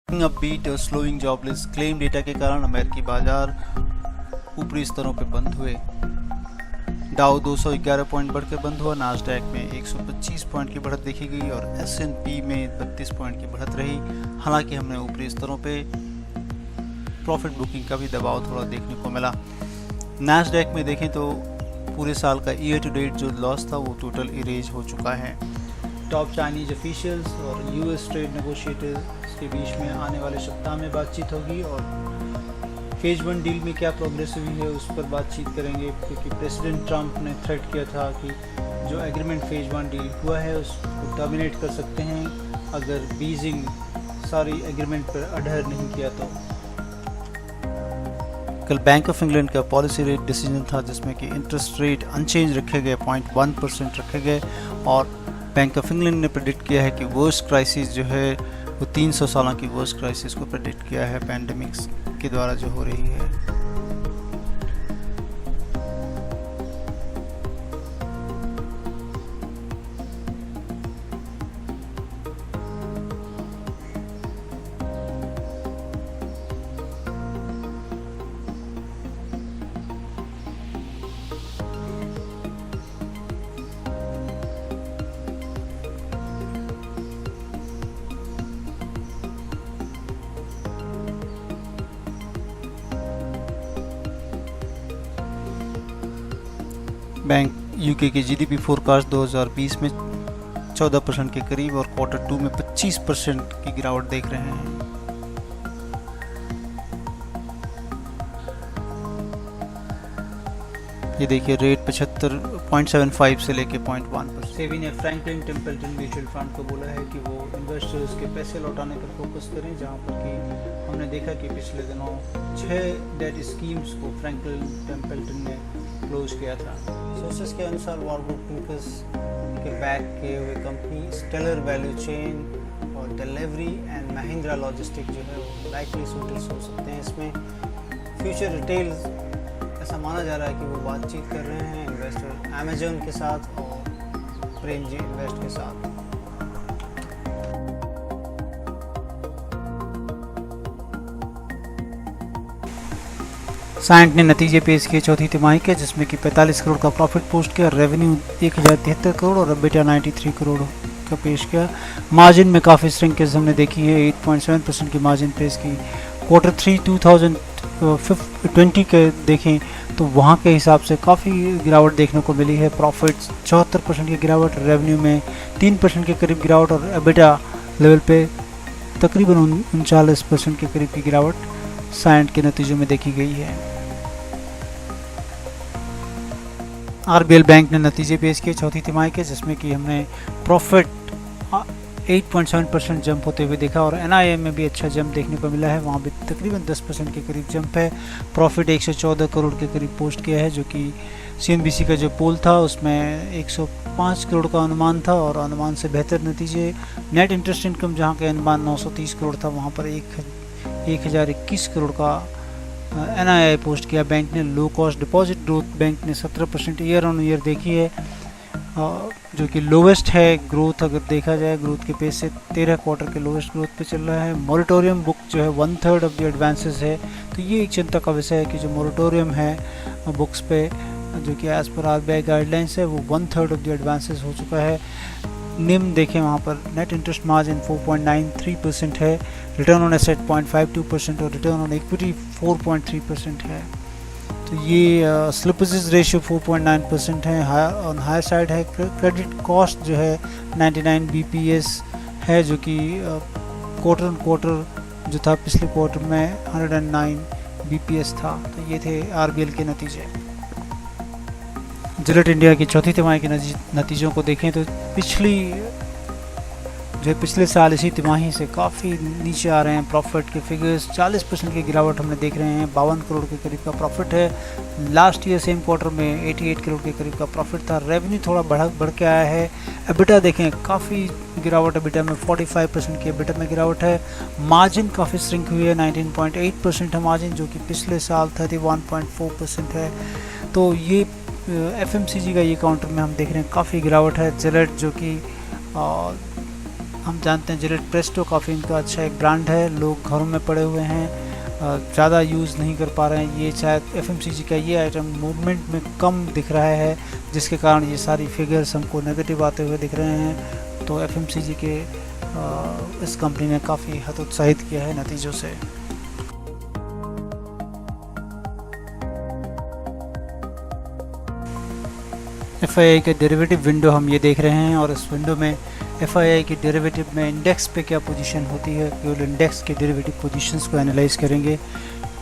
Upbeat और slowing jobless claim data के कारण अमेरिकी बाजार ऊपरी स्तरों पर बंद हुए। डाउ 211 पॉइंट बढ़कर बंद हुआ। नास्डैक में 125 पॉइंट की बढ़त देखी गई और S&P में 32 पॉइंट की बढ़त रही। हालांकि हमने ऊपरी स्तरों पे प्रॉफिट बुकिंग का भी दबाव थोड़ा देखने को मिला। नास्डैक में देखें तो पूरे साल का ईयर टू डेट जो लॉस था वो टोटल इरेज हो चुका है। टॉप चाइनीज ऑफिशियल्स और US ट्रेड नेगोशिएटर्स के बीच में आने वाले सप्ताह में बातचीत होगी और फेज 1 डील में क्या प्रोग्रेस हुई है उस पर बातचीत करेंगे, क्योंकि प्रेसिडेंट ट्रंप ने थ्रेट किया था कि जो एग्रीमेंट फेज 1 डील हुआ है उसको टर्मिनेट कर सकते हैं अगर बीजिंग सारी एग्रीमेंट पर अडहर नहीं किया तो। कल बैंक ऑफ इंग्लैंड का पॉलिसी रेट डिसीजन था जिसमें कि इंटरेस्ट रेट अनचेंज रखे गए, 0.1% रखे गए और बैंक ऑफ इंग्लैंड ने प्रेडिक्ट किया है कि वर्स्ट क्राइसिस जो है वो 300 सालों की वर्स्ट क्राइसिस को प्रेडिक्ट किया है पैंडेमिक्स के द्वारा जो हो रही है। बैंक यूके की GDP फोरकास्ट 2020 में 14% के करीब और क्वार्टर 2 में 25% की गिरावट देख रहे हैं। ये देखिए रेट 75.75 से लेके 0.1%। सेबी ने फ्रैंकलिन टेम्पल्टन म्यूचुअल फंड को बोला है कि वो इन्वेस्टर्स के पैसे लौटाने पर फोकस करें, जहां पर कि हमने देखा कि पिछले दिनों 6 डेट स्कीम्स को फ्रैंकलिन टेम्पल्टन ने क्लोज किया था। सोर्सेस के अनुसार वॉरबुक पिंकस के बैक किए हुए कंपनी स्टेलर वैल्यू चेन और डिलीवरी एंड महिंद्रा लॉजिस्टिक जो है वो लाइकली सूटर्स हो सकते हैं। इसमें फ्यूचर रिटेल ऐसा माना जा रहा है कि वो बातचीत कर रहे हैं इन्वेस्टर अमेजन के साथ और प्रेमजी इन्वेस्ट के साथ। साइंट ने नतीजे पेश किए चौथी तिमाही के, जिसमें कि 45 करोड़ का प्रॉफिट पोस्ट किया, रेवेन्यू 1073 करोड़ और EBITDA 93 करोड़ का पेश किया। मार्जिन में काफ़ी श्रिंकेज हमने देखी है, 8.7% की मार्जिन पेश की। क्वार्टर 3 2020 के देखें तो वहाँ के हिसाब से काफ़ी गिरावट देखने को मिली है। प्रॉफिट 74% की गिरावट, रेवेन्यू में 3% के करीब गिरावट और EBITDA लेवल पे तकरीबन 39% के करीब की गिरावट साइंट के नतीजों में देखी गई है। RBL बैंक ने नतीजे पेश किए चौथी तिमाही के, जिसमें कि हमने प्रॉफिट 8.7% जंप होते हुए देखा और NIM में भी अच्छा जंप देखने को मिला है, वहाँ भी तकरीबन 10% के करीब जंप है। प्रॉफिट 114 करोड़ के करीब पोस्ट किया है, जो कि CNBC का जो पोल था उसमें 105 करोड़ का अनुमान था और अनुमान से बेहतर नतीजे। नेट इंटरेस्ट इनकम जहाँ के अनुमान 930 करोड़ था वहाँ पर 1021 करोड़ का NII पोस्ट किया बैंक ने। Low cost deposit growth bank ने 17% ईयर ऑन ईयर देखी है, जो कि लोवेस्ट है ग्रोथ अगर देखा जाए ग्रोथ के पेस से 13 क्वार्टर के लोवेस्ट ग्रोथ पे चल रहा है। मॉरिटोरियम बुक जो है 1/3 ऑफ द एडवांसेस है, तो ये एक चिंता का विषय है कि जो मॉरिटोरियम है बुक्स पे जो कि एज पर RBI गाइडलाइंस है वो 1/3 ऑफ द एडवांसेस हो चुका है। निम देखें वहाँ पर नेट इंटरेस्ट मार्जिन 4.93% है, रिटर्न ऑन एसेट 0.52% और रिटर्न ऑन इक्विटी 4.3% है। तो ये स्लिपेज रेशियो 4.9% है, ऑन हायर साइड है। क्रेडिट कॉस्ट जो है 99 BPS है, जो कि क्वार्टर ऑन क्वार्टर जो था पिछले क्वार्टर में 109 BPS था। तो ये थे RBL के नतीजे। जिलेट इंडिया की चौथी तिमाही के नतीजों को देखें तो पिछले साल इसी तिमाही से काफ़ी नीचे आ रहे हैं प्रॉफिट के फिगर्स। 40% की गिरावट हमने देख रहे हैं, 52 करोड़ के करीब का प्रॉफिट है। लास्ट ईयर सेम क्वार्टर में 88 करोड़ के करीब का प्रॉफिट था। रेवेन्यू थोड़ा बढ़ के आया है। EBITDA देखें काफ़ी गिरावट, EBITDA में 45% की EBITDA में गिरावट है। मार्जिन काफ़ी श्रिंक हुई है, 19.8% है मार्जिन, जो कि पिछले साल 31.4% है। तो ये FMCG का ये काउंटर में हम देख रहे हैं काफ़ी गिरावट है। जिलेट जो कि हम जानते हैं जिलेट प्रेस्टो काफ़ी इनका अच्छा एक ब्रांड है, लोग घरों में पड़े हुए हैं, ज़्यादा यूज़ नहीं कर पा रहे हैं। ये शायद FMCG का ये आइटम मूवमेंट में कम दिख रहा है, जिसके कारण ये सारी फिगर्स हमको नेगेटिव आते हुए दिख रहे हैं। तो FMCG के इस कंपनी ने काफ़ी हतोत्साहित किया है नतीजों से। FII के डेरिवेटिव विंडो हम ये देख रहे हैं, और इस विंडो में FII के डेरिवेटिव में इंडेक्स पे क्या पोजीशन होती है, केवल इंडेक्स के डेरिवेटिव पोजीशंस को एनालाइज करेंगे।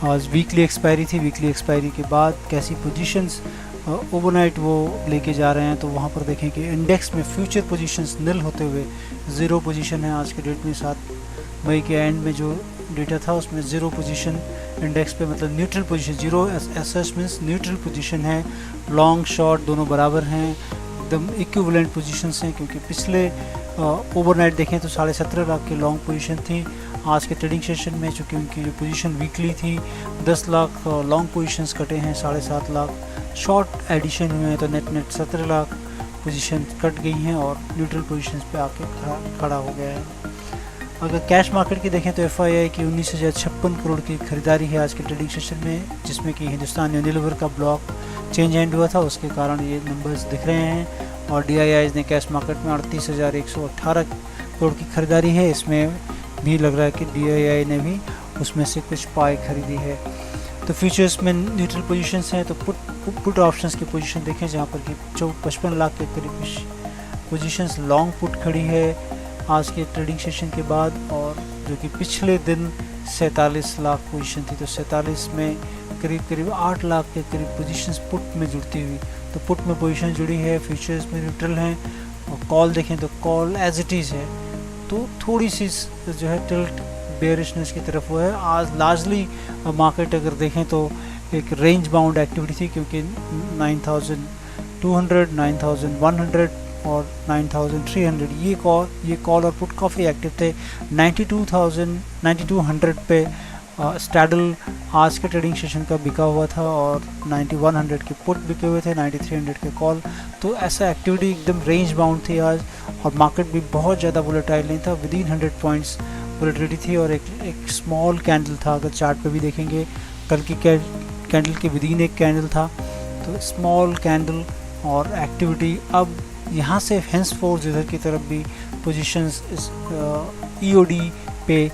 आज वीकली एक्सपायरी थी, वीकली एक्सपायरी के बाद कैसी पोजीशंस ओवरनाइट वो लेके जा रहे हैं। तो वहाँ पर देखें कि इंडेक्स में फ्यूचर पोजीशंस निल होते हुए 0 पोजीशन है आज के डेट में। 7 मई के एंड में जो डेटा था उसमें 0 पोजीशन इंडेक्स पे, मतलब neutral position. 0 S means neutral position है, लॉन्ग शॉर्ट दोनों बराबर हैं, एकदम इक्विवेलेंट पोजीशंस हैं। क्योंकि पिछले ओवरनाइट देखें तो 17.5 लाख की लॉन्ग पोजीशन थी। आज के ट्रेडिंग सेशन में चूँकि उनकी जो पोजीशन वीकली थी 10 लाख लॉन्ग पोजीशंस कटे हैं, 7.5 लाख शॉर्ट एडिशन हुए हैं, तो नेट 17 लाख पोजीशन कट गई हैं और न्यूट्रल पोजीशंस पे आके खड़ा हो गया है। अगर कैश मार्केट की देखें तो FII की 19,056 करोड़ की खरीदारी है आज के ट्रेडिंग सेशन में, जिसमें कि हिंदुस्तान यूनिलीवर का ब्लॉक चेंज हैंड हुआ था, उसके कारण ये नंबर्स दिख रहे हैं। और DIIs ने कैश मार्केट में 38,118 करोड़ की खरीदारी है। इसमें भी लग रहा है कि DII ने भी उसमें से कुछ पाई खरीदी है। तो फ्यूचर्स में न्यूट्रल पोजीशंस हैं। तो पुट ऑप्शंस की पोजीशन देखें, जहाँ पर कि 55 लाख के करीब पोजीशंस लॉन्ग पुट खड़ी है आज के ट्रेडिंग सेशन के बाद, और जो कि पिछले दिन 47 लाख पोजीशन थी। तो 47 में करीब 8 लाख के करीब पोजीशंस पुट में जुड़ती हुई। तो पुट में पोजीशन जुड़ी है, फ्यूचर्स में न्यूट्रल हैं। और कॉल देखें तो कॉल एज इट इज़ है, तो थोड़ी सी जो है टिल्ट बेयरिशनेस की तरफ वो है। आज लार्जली मार्केट अगर देखें तो एक रेंज बाउंड एक्टिविटी थी, क्योंकि 9,200, 9,100 और 9,300 ये कॉल और पुट काफ़ी एक्टिव थे। 9200 पे स्टैडल आज के ट्रेडिंग सेशन का बिका हुआ था, और 9100 के पुट बिके हुए थे, 9300 के कॉल। तो ऐसा एक्टिविटी एकदम रेंज बाउंड थी आज, और मार्केट भी बहुत ज़्यादा वोलेटाइल नहीं था, विदिन 100 पॉइंट्स वोलेटिलिटी थी। और एक स्मॉल कैंडल था, अगर चार्ट पे भी देखेंगे कल की कैंडल के विदिन एक कैंडल था। तो स्मॉल कैंडल और एक्टिविटी अब यहाँ से हेंस फोर्स इधर की तरफ भी पोजीशंस EOD पे,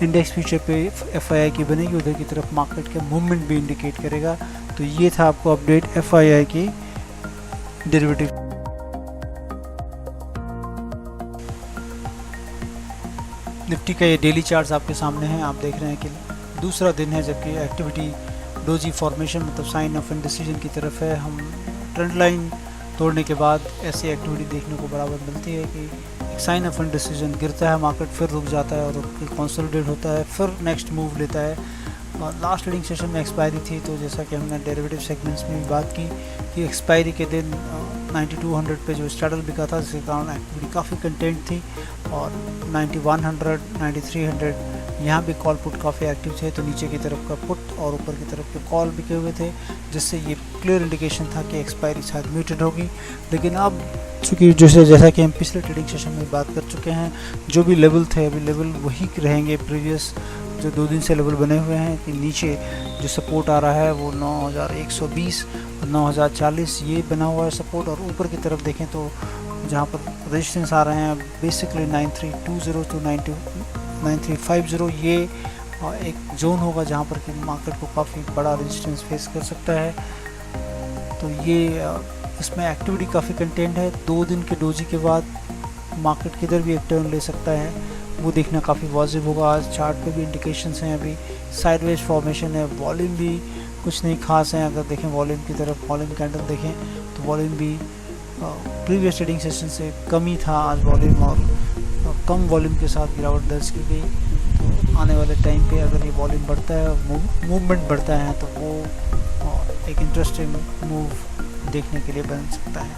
इंडेक्स फ्यूचर पे FII की बनेगी, उधर की तरफ मार्केट का मूवमेंट भी इंडिकेट करेगा। तो ये था आपको अपडेट FII की डेरिवेटिव। निफ्टी का ये डेली चार्ट्स आपके सामने हैं। आप देख रहे हैं कि दूसरा दिन है जबकि एक्टिविटी डोजी फॉर्मेशन मतलब साइन ऑफ इंडिसीजन की तरफ है। हम ट्रेंड लाइन तोड़ने के बाद ऐसी एक्टिविटी देखने को बराबर मिलती है कि एक साइन ऑफ इंडिसीजन गिरता है, मार्केट फिर रुक जाता है और कंसोलिडेट होता है, फिर नेक्स्ट मूव लेता है। और लास्ट ट्रेडिंग सेशन में एक्सपायरी थी, तो जैसा कि हमने डेरिवेटिव सेगमेंट्स में भी बात की कि एक्सपायरी के दिन 9200 पे जो स्टैडल बिका था, जिसके कारण एक्टिविटी काफ़ी कंटेंट थी। और 9100, 9300 यहाँ भी कॉल पुट काफ़ी एक्टिव थे, तो नीचे की तरफ का पुट और ऊपर की तरफ के कॉल बिके हुए थे, जिससे ये क्लियर इंडिकेशन था कि एक्सपायरी शायद म्यूटेड होगी। लेकिन अब चूँकि जैसा कि हम पिछले ट्रेडिंग सेशन में बात कर चुके हैं, जो भी लेवल थे अभी लेवल वही रहेंगे, प्रीवियस जो 2 दिन से लेवल बने हुए हैं कि नीचे जो सपोर्ट आ रहा है वो 9120 और 9040 ये बना हुआ है सपोर्ट। और ऊपर की तरफ देखें तो जहाँ पर रेजिस्टेंस आ रहे हैं बेसिकली 9320 टू 9350, ये एक जोन होगा जहाँ पर कि मार्केट को काफ़ी बड़ा रेजिस्टेंस फेस कर सकता है। तो ये इसमें एक्टिविटी काफ़ी कंटेंट है। 2 दिन के डोजी के बाद मार्केट किधर भी एक टर्न ले सकता है, वो देखना काफ़ी वाजिब होगा। आज चार्ट पे भी इंडिकेशंस हैं, अभी साइडवेज फॉर्मेशन है, वॉल्यूम भी कुछ नहीं खास है। अगर देखें वॉल्यूम की तरफ, वॉल्यूम कैंडल देखें तो वॉल्यूम भी प्रीवियस ट्रेडिंग सेशन से कम ही था आज वॉल्यूम, और कम वॉल्यूम के साथ गिरावट दर्ज की गई। तो आने वाले टाइम पे अगर ये वॉल्यूम बढ़ता है, मूवमेंट बढ़ता है, तो वो एक इंटरेस्टिंग मूव देखने के लिए बन सकता है।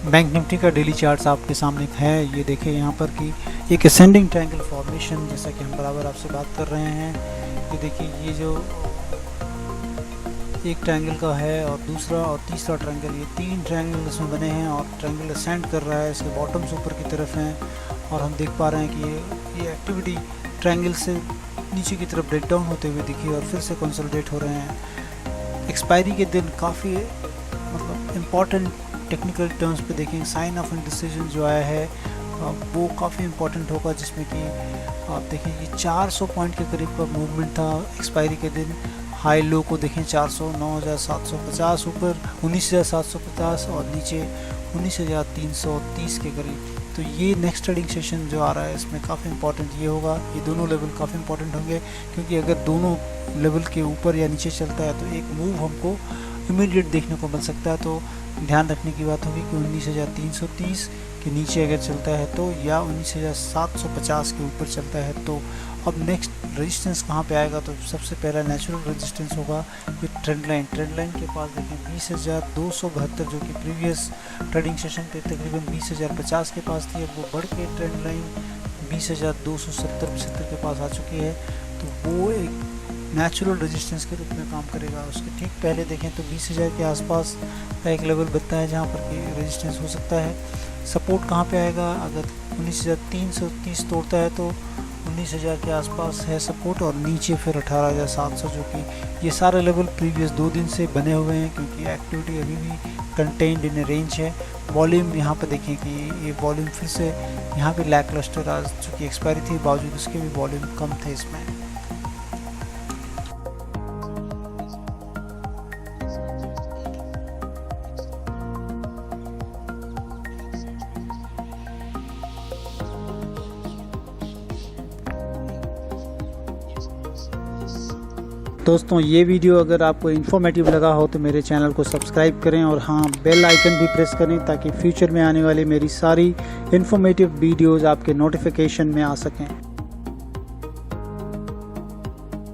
बैंक निफ्टी का डेली चार्ट्स आपके सामने है। ये देखिए यहाँ पर कि एक असेंडिंग ट्रायंगल फॉर्मेशन, जैसा कि हम बराबर आपसे बात कर रहे हैं। ये देखिए ये जो एक ट्रायंगल का है और दूसरा और तीसरा ट्रायंगल, ये 3 ट्रायंगल इसमें बने हैं और ट्रायंगल असेंड कर रहा है, इसके बॉटम्स ऊपर की तरफ हैं और हम देख पा रहे हैं कि ये एक्टिविटी ट्रायंगल से नीचे की तरफ ब्रेक डाउन होते हुए दिखी और फिर से कंसोलिडेट हो रहे हैं। एक्सपायरी के दिन काफ़ी मतलब इम्पॉर्टेंट टेक्निकल टर्म्स पे देखें, साइन ऑफ इंडिसिजन जो आया है वो काफ़ी इम्पॉर्टेंट होगा, जिसमें कि आप देखें कि 400 पॉइंट के करीब का मूवमेंट था एक्सपायरी के दिन। हाई लो को देखें 400, 9,750 ऊपर 19,750 और नीचे 19,330 के करीब। तो ये नेक्स्ट ट्रेडिंग सेशन जो आ रहा है इसमें काफ़ी इंपॉर्टेंट ये होगा, ये दोनों लेवल काफ़ी इंपॉर्टेंट होंगे, क्योंकि अगर दोनों लेवल के ऊपर या नीचे चलता है तो एक मूव हमको इमीडिएट देखने को मिल सकता है। तो ध्यान रखने की बात होगी कि 19,330 के नीचे अगर चलता है तो, या 19,750 के ऊपर चलता है तो अब नेक्स्ट रेजिस्टेंस कहाँ पे आएगा, तो सबसे पहला नेचुरल रेजिस्टेंस होगा ये ट्रेंड लाइन के पास देखें 20,272 जो कि प्रीवियस ट्रेडिंग सेशन पे तकरीबन 20,050 के पास थी, अब वो बढ़ के ट्रेंड लाइन 20,270-75 के पास आ चुकी है। तो वो एक नेचुरल रेजिस्टेंस के रूप में काम करेगा। उसके ठीक पहले देखें तो 20,000 के आसपास का एक लेवल बनता है जहाँ पर कि रेजिस्टेंस हो सकता है। सपोर्ट कहाँ पे आएगा, अगर 19,330 तोड़ता है तो 19,000 के आसपास है सपोर्ट और नीचे फिर 18,700, जो कि ये सारे लेवल प्रीवियस 2 दिन से बने हुए हैं, क्योंकि एक्टिविटी अभी भी कंटेन्ड इन रेंज है। वॉल्यूम यहाँ पर देखें कि ये वॉल्यूम फिर से यहाँ पे लैक लस्टर, आज चूँकि एक्सपायरी थी बावजूद उसके भी वॉल्यूम कम थे इसमें। दोस्तों ये वीडियो अगर आपको इन्फॉर्मेटिव लगा हो तो मेरे चैनल को सब्सक्राइब करें और हाँ बेल आइकन भी प्रेस करें, ताकि फ्यूचर में आने वाली मेरी सारी इन्फॉर्मेटिव वीडियोज़ आपके नोटिफिकेशन में आ सकें।